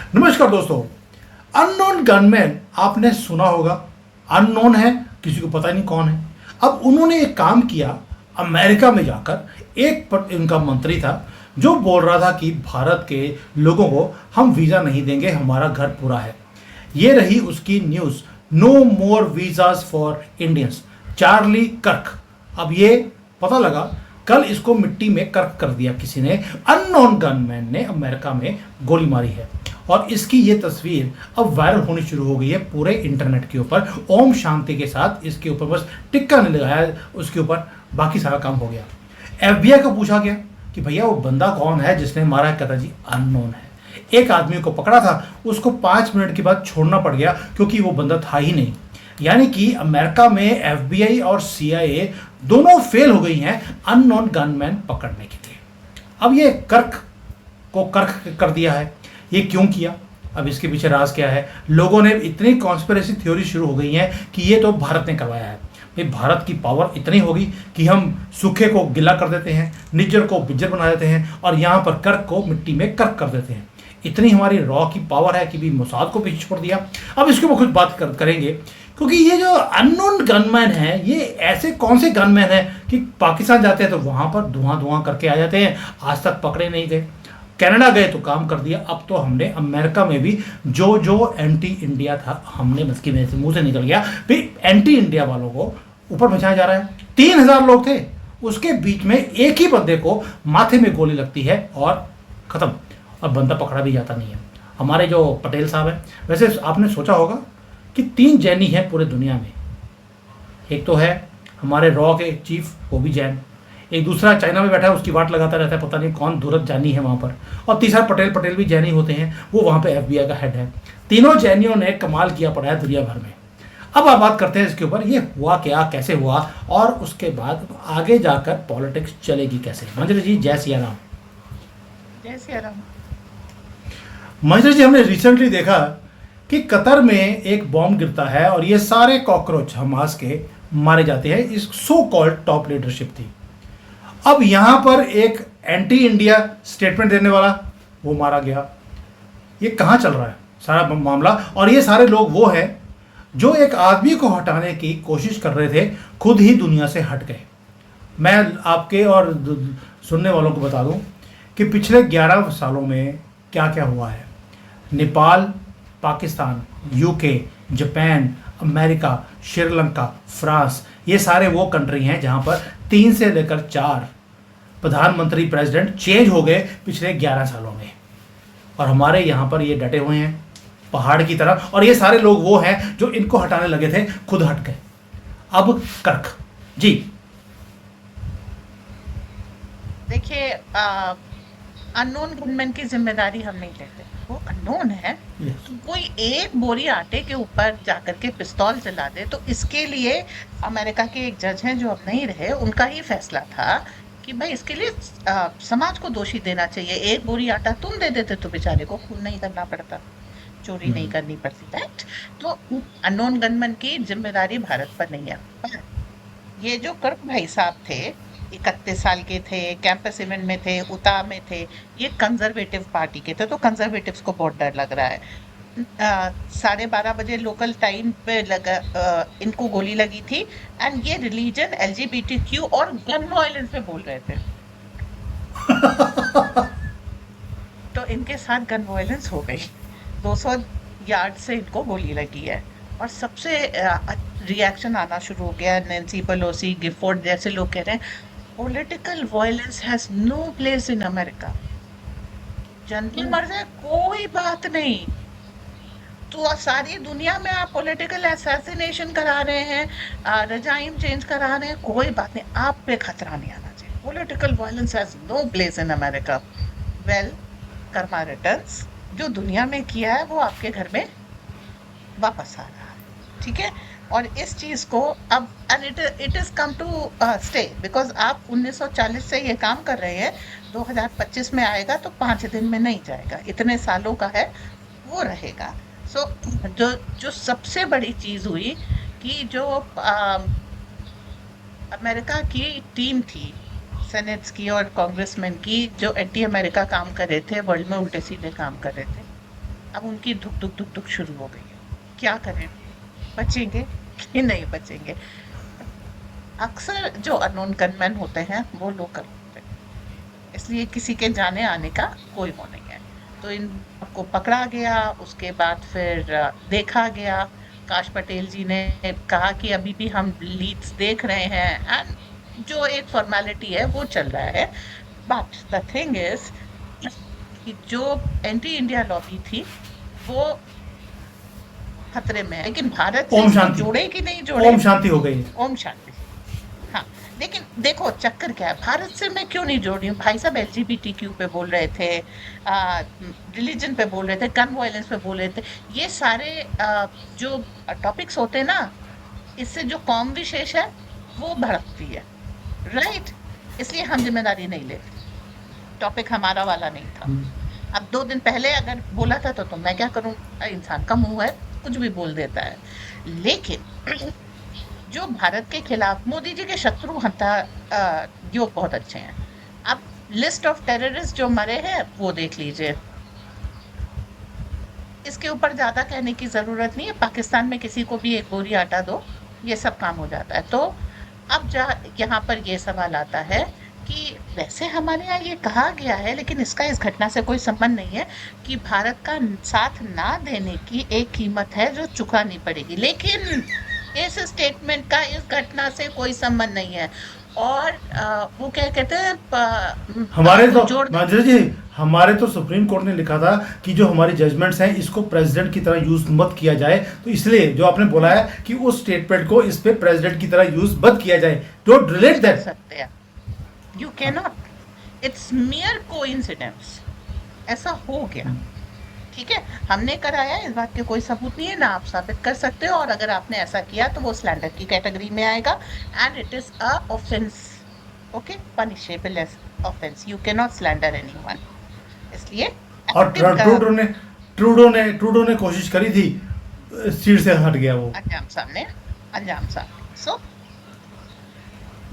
नमस्कार दोस्तों। Unknown gunman आपने सुना होगा। अननोन है, किसी को पता नहीं कौन है। अब उन्होंने एक काम किया, अमेरिका में जाकर उनका मंत्री था जो बोल रहा था कि भारत के लोगों को हम वीज़ा नहीं देंगे, हमारा घर पूरा है। ये रही उसकी news, no more visas for Indians, Charlie Kirk. अब ये पता लगा कल इसको मिट्टी में कर्क कर दिया किसी ने, अननोन गनमैन ने अमेरिका में गोली मारी है। और इसकी ये तस्वीर अब वायरल होनी शुरू हो गई है पूरे इंटरनेट के ऊपर। ओम शांति के साथ इसके ऊपर बस टिक्का नहीं लगाया, उसके ऊपर बाकी सारा काम हो गया। एफबीआई को पूछा गया कि भैया वो बंदा कौन है जिसने मारा है, कहता जी अननोन है। एक आदमी को पकड़ा था, उसको 5 मिनट के बाद छोड़ना पड़ गया क्योंकि वो बंदा था ही नहीं। यानी कि अमेरिका में एफबीआई और सीआईए दोनों फेल हो गई हैं अननोन गनमैन पकड़ने के लिए। अब ये कर्क को कर्क कर दिया है, ये क्यों किया? अब इसके पीछे राज क्या है? लोगों ने इतनी कॉन्स्पिरेसी थ्योरी शुरू हो गई है कि ये तो भारत ने करवाया है। भाई भारत की पावर इतनी होगी कि हम सूखे को गिला कर देते हैं, निज्जर को बिज्जर बना देते हैं और यहाँ पर कर्क को मिट्टी में कर्क कर देते हैं। इतनी हमारी रॉ की पावर है कि भी मोसाद को पीछे छोड़ दिया। अब इसके ऊपर कुछ बात करेंगे क्योंकि ये जो अननोन गनमैन है, ये ऐसे कौन से गनमैन है कि पाकिस्तान जाते हैं तो वहाँ पर धुआं धुआं करके आ जाते हैं, आज तक पकड़े नहीं गए। कनाडा गए तो काम कर दिया। अब तो हमने अमेरिका में भी जो जो एंटी इंडिया था, हमने मस्की में से मुंह से निकल गया भाई एंटी इंडिया वालों को ऊपर पहुंचाया जा रहा है। 3000 लोग थे, उसके बीच में एक ही बंदे को माथे में गोली लगती है और खत्म, और बंदा पकड़ा भी जाता नहीं है। हमारे जो पटेल साहब हैं, वैसे आपने सोचा होगा कि 3 जैनी हैं पूरे दुनिया में। एक तो है हमारे रॉ के चीफ, वो भी जैन। एक दूसरा चाइना में बैठा है, उसकी वाट लगाता रहता है, पता नहीं कौन दूरत जानी है वहाँ पर। और तीसरा पटेल भी जैनी होते हैं, वो वहाँ पे एफबीआई का हेड है। तीनों जैनियों ने कमाल किया पड़ा है दुनिया भर में। अब आप बात करते हैं इसके ऊपर, ये हुआ क्या, कैसे हुआ, और उसके बाद आगे जाकर पॉलिटिक्स चलेगी कैसे। मंजरी जी जय सिया राम। जय सिया राम। मंजरी जी, हमने रिसेंटली देखा कि कतर में एक बॉम्ब गिरता है और ये सारे कॉकरोच हमास के मारे जाते हैं। इस सो कॉल्ड टॉप लीडरशिप थी। अब यहां पर एक एंटी इंडिया स्टेटमेंट देने वाला वो मारा गया। ये कहां चल रहा है सारा मामला? और ये सारे लोग वो हैं जो एक आदमी को हटाने की कोशिश कर रहे थे, खुद ही दुनिया से हट गए। मैं आपके और सुनने वालों को बता दूं कि पिछले 11 सालों में क्या क्या हुआ है। Nepal, Pakistan, UK, Japan, America, Sri Lanka, France, ये सारे वो कंट्री हैं जहां पर 3 से लेकर 4 प्रधानमंत्री प्रेसिडेंट चेंज हो गए पिछले 11 सालों में। और हमारे यहाँ पर ये डटे हुए हैं पहाड़ की तरह, और ये सारे लोग वो हैं जो इनको हटाने लगे थे, खुद हट गए। अब कर्क जी देखिए, अननोन गनमैन की जिम्मेदारी हम नहीं लेते। वो अननोन है। तो कोई एक बोरी आटे के ऊपर जाकर के पिस्तौल चला दे, तो इसके लिए अमेरिका के एक जज हैं जो अब नहीं रहे, उनका ही फैसला था कि भाई इसके लिए समाज को दोषी देना चाहिए। एक बोरी आटा तुम दे देते तो बेचारे को खून नहीं करना पड़ता, चोरी नहीं करनी पड़ती, राइट। तो अननोन गनमैन की जिम्मेदारी भारत पर नहीं है। पर ये जो कर्क भाई साहब थे, 31 साल के थे, कैंपस इवेंट में थे, उता में थे, ये कंजर्वेटिव पार्टी के थे, तो कंजर्वेटिव्स को बहुत डर लग रहा है। 12:30 बजे लोकल टाइम पे इनको गोली लगी थी। एंड ये रिलीजन, एलजीबीटीक्यू और गन वायलेंस पे बोल रहे थे। तो इनके साथ गन वायलेंस हो गई। 200 यार्ड से इनको गोली लगी है और सबसे रिएक्शन आना शुरू हो गया। नैन्सी पेलोसी, गिफोर्ड जैसे लोग कह रहे हैं political violence has no place in America. जनता मर जाए कोई बात नहीं, तो सारी दुनिया में आप पॉलिटिकल असैसिनेशन करा रहे हैं, रजाइम चेंज करा रहे हैं, कोई बात नहीं, आप पे खतरा नहीं आना चाहिए। Political violence has no place in America. Well, karma returns जो दुनिया में किया है वो आपके घर में वापस आ रहा है, ठीक है। और इस चीज को अब it is come to stay, because आप 1940 से ये काम कर रहे हैं, 2025 में आएगा तो 5 दिन में नहीं जाएगा, इतने सालों का है, वो रहेगा। सो जो सबसे बड़ी चीज हुई कि जो अमेरिका की टीम थी, सेनेट्स की और कांग्रेसमैन की, जो एंटी अमेरिका काम कर रहे थे, वर्ल्ड में उल्टे सीधे काम कर रहे थे, अब उनकी धुक धुक धुक धुक शुरू हो गई है। क्या करें, बचेंगे कि नहीं बचेंगे? अक्सर जो अननोन गनमैन होते हैं वो लोकल होते हैं, इसलिए किसी के जाने आने का कोई वो नहीं है। तो इन को पकड़ा गया, उसके बाद फिर देखा गया। काश पटेल जी ने कहा कि अभी भी हम लीड्स देख रहे हैं, एंड जो एक फॉर्मेलिटी है वो चल रहा है। बट द थिंग इज कि जो एंटी इंडिया लॉबी थी वो खतरे में है, लेकिन भारत से ओम इसको शांति, जोड़े कि नहीं जोड़े? ओम शांति हो गई है। ओम शांति। हाँ, लेकिन देखो चक्कर क्या है, भारत से मैं क्यों नहीं जोड़ रही हूँ? भाई साहब एलजीबीटीक्यू पे बोल रहे थे, रिलीजन पे बोल रहे थे, गन वायलेंस पे बोल रहे थे। ये सारे जो टॉपिक्स होते हैं ना, इससे जो कौम विशेष है वो भड़कती है, राइट? इसलिए हम जिम्मेदारी नहीं लेते। टॉपिक हमारा वाला नहीं था। अब 2 दिन पहले अगर बोला था तो मैं क्या करूँ? इंसान का मुंह है, कुछ भी बोल देता है। लेकिन जो भारत के खिलाफ मोदी जी के शत्रु हत्या योग बहुत अच्छे हैं। अब लिस्ट ऑफ टेररिस्ट जो मरे हैं वो देख लीजिए। इसके ऊपर ज्यादा कहने की जरूरत नहीं है। पाकिस्तान में किसी को भी एक बोरी आटा दो, ये सब काम हो जाता है। तो अब यहाँ पर ये सवाल आता है कि वैसे हमारे यहाँ ये कहा गया है, लेकिन इसका इस घटना से कोई संबंध नहीं है, कि भारत का साथ ना देने की एक कीमत है जो चुकानी पड़ेगी। लेकिन इस स्टेटमेंट का इस घटना से कोई संबंध नहीं है। और वो क्या कहते हैं, हमारे तो जोड़ मांझी जी, हमारे तो सुप्रीम कोर्ट ने लिखा था कि जो हमारी जजमेंट्स हैं इसको प्रेसिडेंट की तरह यूज मत किया जाए। तो इसलिए जो आपने बोला है कि उस स्टेटमेंट को इस पे प्रेसिडेंट की तरह यूज मत किया जाए, डोंट रिलेट दैट। सकते हैं, you can not, it's मियर coincidence. ऐसा हो गया, ठीक है, हमने कराया, इस बात के कोई सबूत नहीं है, ना आप साबित कर सकते हो। और अगर आपने ऐसा किया तो वो स्लैंडर की कैटेगरी में आएगा, and it is a offence, okay, punishable as offence. You can not slander anyone. इसलिए और ट्रूडो ने कोशिश करी थी, सीट से हट गया वो। अंजाम सामने, अंजाम सामने। सो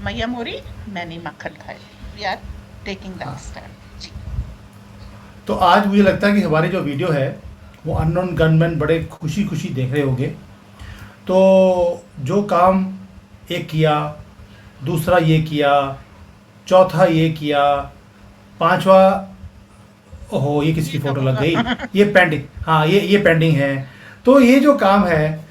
मैया मोरी मैंने मक्खन खाए, we are taking that stand जी। तो आज मुझे लगता है कि हमारी जो वीडियो है वो अननोन गनमैन बड़े खुशी खुशी देख रहे होंगे। तो जो काम एक किया, दूसरा ये किया, चौथा ये किया, पांचवा, ओहो ये किसकी फोटो लग गई, ये पेंडिंग, हाँ ये पेंडिंग है। तो ये जो काम है,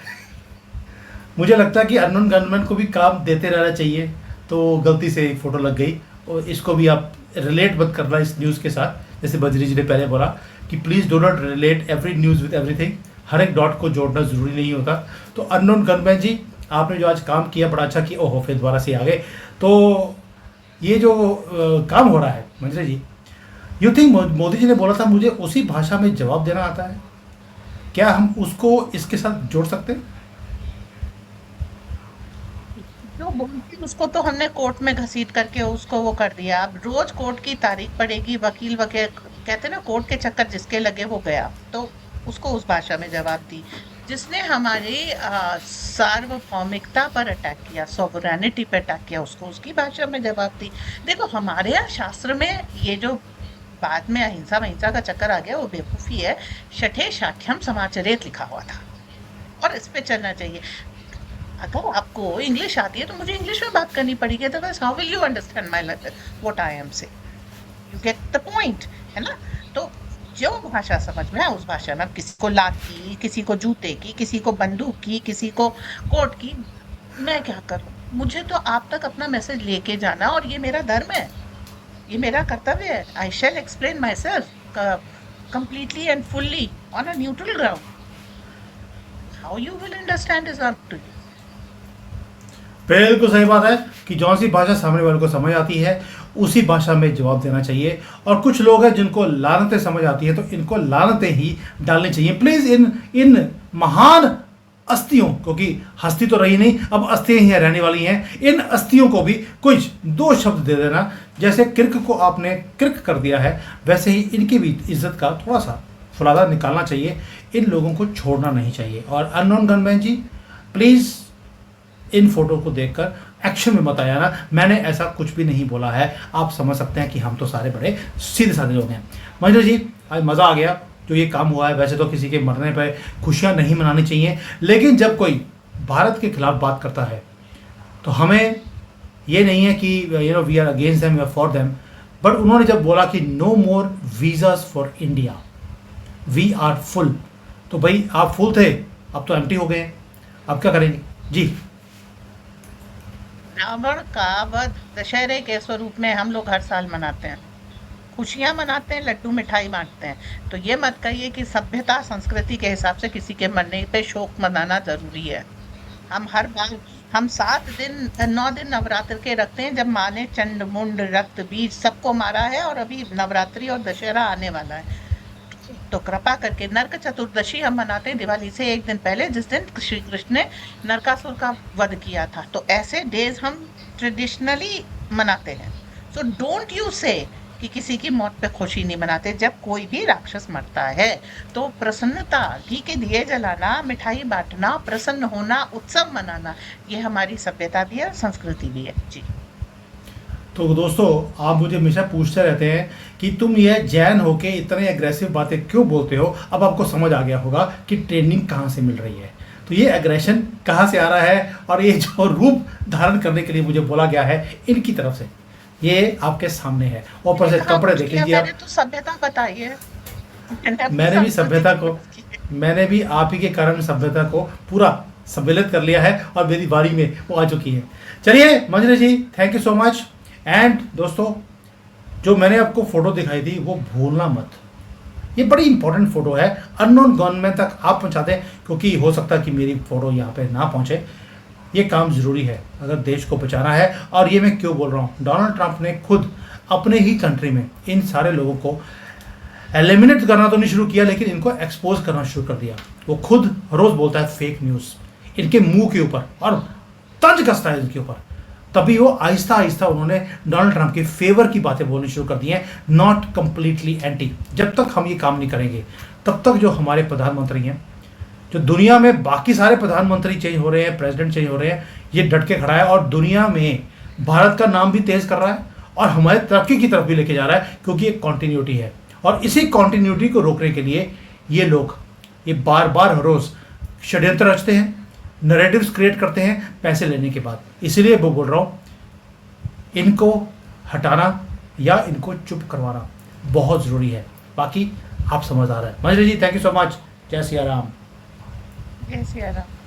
मुझे लगता है कि अननोन गनमैन को भी काम देते रहना चाहिए। तो गलती से एक फ़ोटो लग गई, और इसको भी आप रिलेट मत करना इस न्यूज़ के साथ। जैसे बजरी जी ने पहले बोला कि please do not relate every news with everything, हर एक डॉट को जोड़ना ज़रूरी नहीं होता। तो अननोन गनमैन जी, आपने जो आज काम किया बड़ा अच्छा किया। ओहो, फिर दोबारा से आ गए। तो ये जो काम हो रहा है मंजरी जी, यू थिंक मोदी जी ने बोला था मुझे उसी भाषा में जवाब देना आता है, क्या हम उसको इसके साथ जोड़ सकते हैं? जो बोलती उसको तो हमने कोर्ट में घसीट करके उसको वो कर दिया। अब रोज कोर्ट की तारीख पड़ेगी, वकील वकील कहते ना, कोर्ट के चक्कर जिसके लगे वो गया। तो उसको उस भाषा में जवाब दी। जिसने हमारी सार्वभौमिकता पर अटैक किया, सॉवरेनिटी पे अटैक किया, उसको उसकी भाषा में जवाब दी। देखो हमारे यहाँ शास्त्र में ये जो बाद में अहिंसा वहिंसा का चक्कर आ गया वो बेवकूफ़ी है। शठे शाठ्यम समाचरेत लिखा हुआ था, और इस पे चलना चाहिए। अगर आपको इंग्लिश आती है तो मुझे इंग्लिश में बात करनी पड़ेगी, otherwise how will you understand my what I am से? यू गेट द पॉइंट, है ना? तो जो भाषा समझ में आए उस भाषा में, किसी को लात की, किसी को जूते की, किसी को बंदूक की, किसी को कोट की, मैं क्या करूं? मुझे तो आप तक अपना मैसेज लेके जाना, और ये मेरा धर्म है, ये मेरा कर्तव्य है। I shall explain myself completely and fully on a neutral ground. How you will understand is up to you. बिल्कुल सही बात है कि जौन सी भाषा सामने वाले को समझ आती है उसी भाषा में जवाब देना चाहिए। और कुछ लोग हैं जिनको लानतें समझ आती है, तो इनको लानतें ही डालनी चाहिए। प्लीज़ इन महान अस्थियों, क्योंकि हस्ती तो रही नहीं, अब अस्थियाँ ही रहने वाली हैं, इन अस्थियों को भी कुछ 2 शब्द दे देना। जैसे किर्क को आपने किर्क कर दिया है, वैसे ही इनकी भी इज्जत का थोड़ा सा फुलादा निकालना चाहिए। इन लोगों को छोड़ना नहीं चाहिए। और अननोन गनमैन जी, प्लीज़ इन फोटो को देखकर एक्शन में मत आया ना, मैंने ऐसा कुछ भी नहीं बोला है। आप समझ सकते हैं कि हम तो सारे बड़े सीधे साधे लोग हैं। महेंद्र जी, आज मज़ा आ गया, जो ये काम हुआ है। वैसे तो किसी के मरने पर खुशियाँ नहीं मनानी चाहिए, लेकिन जब कोई भारत के खिलाफ बात करता है तो हमें ये नहीं है कि वी आर अगेंस्ट देम या फॉर देम, बट उन्होंने जब बोला कि no more visas for India, we are full, तो भाई आप फुल थे, अब तो एम्प्टी हो गए हैं, अब क्या करेंगे जी। रावण का वध दशहरे के स्वरूप में हम लोग हर साल मनाते हैं, खुशियां मनाते हैं, लड्डू मिठाई बांटते हैं। तो ये मत कहिए कि सभ्यता संस्कृति के हिसाब से किसी के मरने पे शोक मनाना जरूरी है। हम हर बार हम 9 दिन नवरात्र के रखते हैं, जब माँ ने चंड मुंड रक्त बीज सबको मारा है, और अभी नवरात्रि और दशहरा आने वाला है। तो कृपा करके नरक चतुर्दशी हम मनाते हैं दिवाली से एक दिन पहले, जिस दिन श्री कृष्ण ने नरकासुर का वध किया था। तो ऐसे डेज हम ट्रेडिशनली मनाते हैं। सो डोंट यू से कि किसी की मौत पे खुशी नहीं मनाते। जब कोई भी राक्षस मरता है तो प्रसन्नता, घी के दिए जलाना, मिठाई बांटना, प्रसन्न होना, उत्सव मनाना, ये हमारी सभ्यता भी है, संस्कृति भी है जी। तो दोस्तों, आप मुझे हमेशा पूछते रहते हैं कि तुम ये जैन होके इतने एग्रेसिव बातें क्यों बोलते हो। अब आपको समझ आ गया होगा कि ट्रेनिंग कहाँ से मिल रही है, तो ये एग्रेशन कहाँ से आ रहा है, और ये जो रूप धारण करने के लिए मुझे बोला गया है इनकी तरफ से, ये आपके सामने है। ऊपर से कपड़े देख लीजिए आप। मैंने तो सभ्यता बताई है। मैंने भी आप ही के कारण सभ्यता को पूरा सम्मिलित कर लिया है, और मेरी बारी में वो आ चुकी है। चलिए Manjari ji, thank you so much. And दोस्तों, जो मैंने आपको फ़ोटो दिखाई थी वो भूलना मत, ये बड़ी इंपॉर्टेंट फ़ोटो है। अननोन गनमैन तक आप पहुंचा दें, क्योंकि हो सकता है कि मेरी फ़ोटो यहाँ पे ना पहुंचे। ये काम ज़रूरी है अगर देश को बचाना है। और ये मैं क्यों बोल रहा हूँ, डोनाल्ड ट्रंप ने खुद अपने ही कंट्री में इन सारे लोगों को एलिमिनेट करना तो नहीं शुरू किया, लेकिन इनको एक्सपोज करना शुरू कर दिया। वो खुद रोज़ बोलता है फेक न्यूज़ इनके मुंह के ऊपर, और तंज कसता है इनके ऊपर। तभी वो आहिस्ता आहिस्ता उन्होंने डोनाल्ड ट्रंप के फेवर की बातें बोलनी शुरू कर दी हैं, नॉट कंप्लीटली एंटी। जब तक हम ये काम नहीं करेंगे तब तक जो हमारे प्रधानमंत्री हैं, जो दुनिया में बाकी सारे प्रधानमंत्री चेंज हो रहे हैं, प्रेसिडेंट चेंज हो रहे हैं, ये डट के खड़ा है और दुनिया में भारत का नाम भी तेज कर रहा है और हमारे तरक्की की तरफ भी लेके जा रहा है, क्योंकि एक कॉन्टीन्यूटी है। और इसी कॉन्टीन्यूटी को रोकने के लिए ये लोग ये बार बार हर रोज़ षड्यंत्र रचते हैं, नैरेटिव्स क्रिएट करते हैं पैसे लेने के बाद। इसीलिए वो बोल रहा हूँ, इनको हटाना या इनको चुप करवाना बहुत ज़रूरी है। बाकी आप समझदार हैं। मंजरी ji, thank you so much. जय सिया राम। जय सिया राम।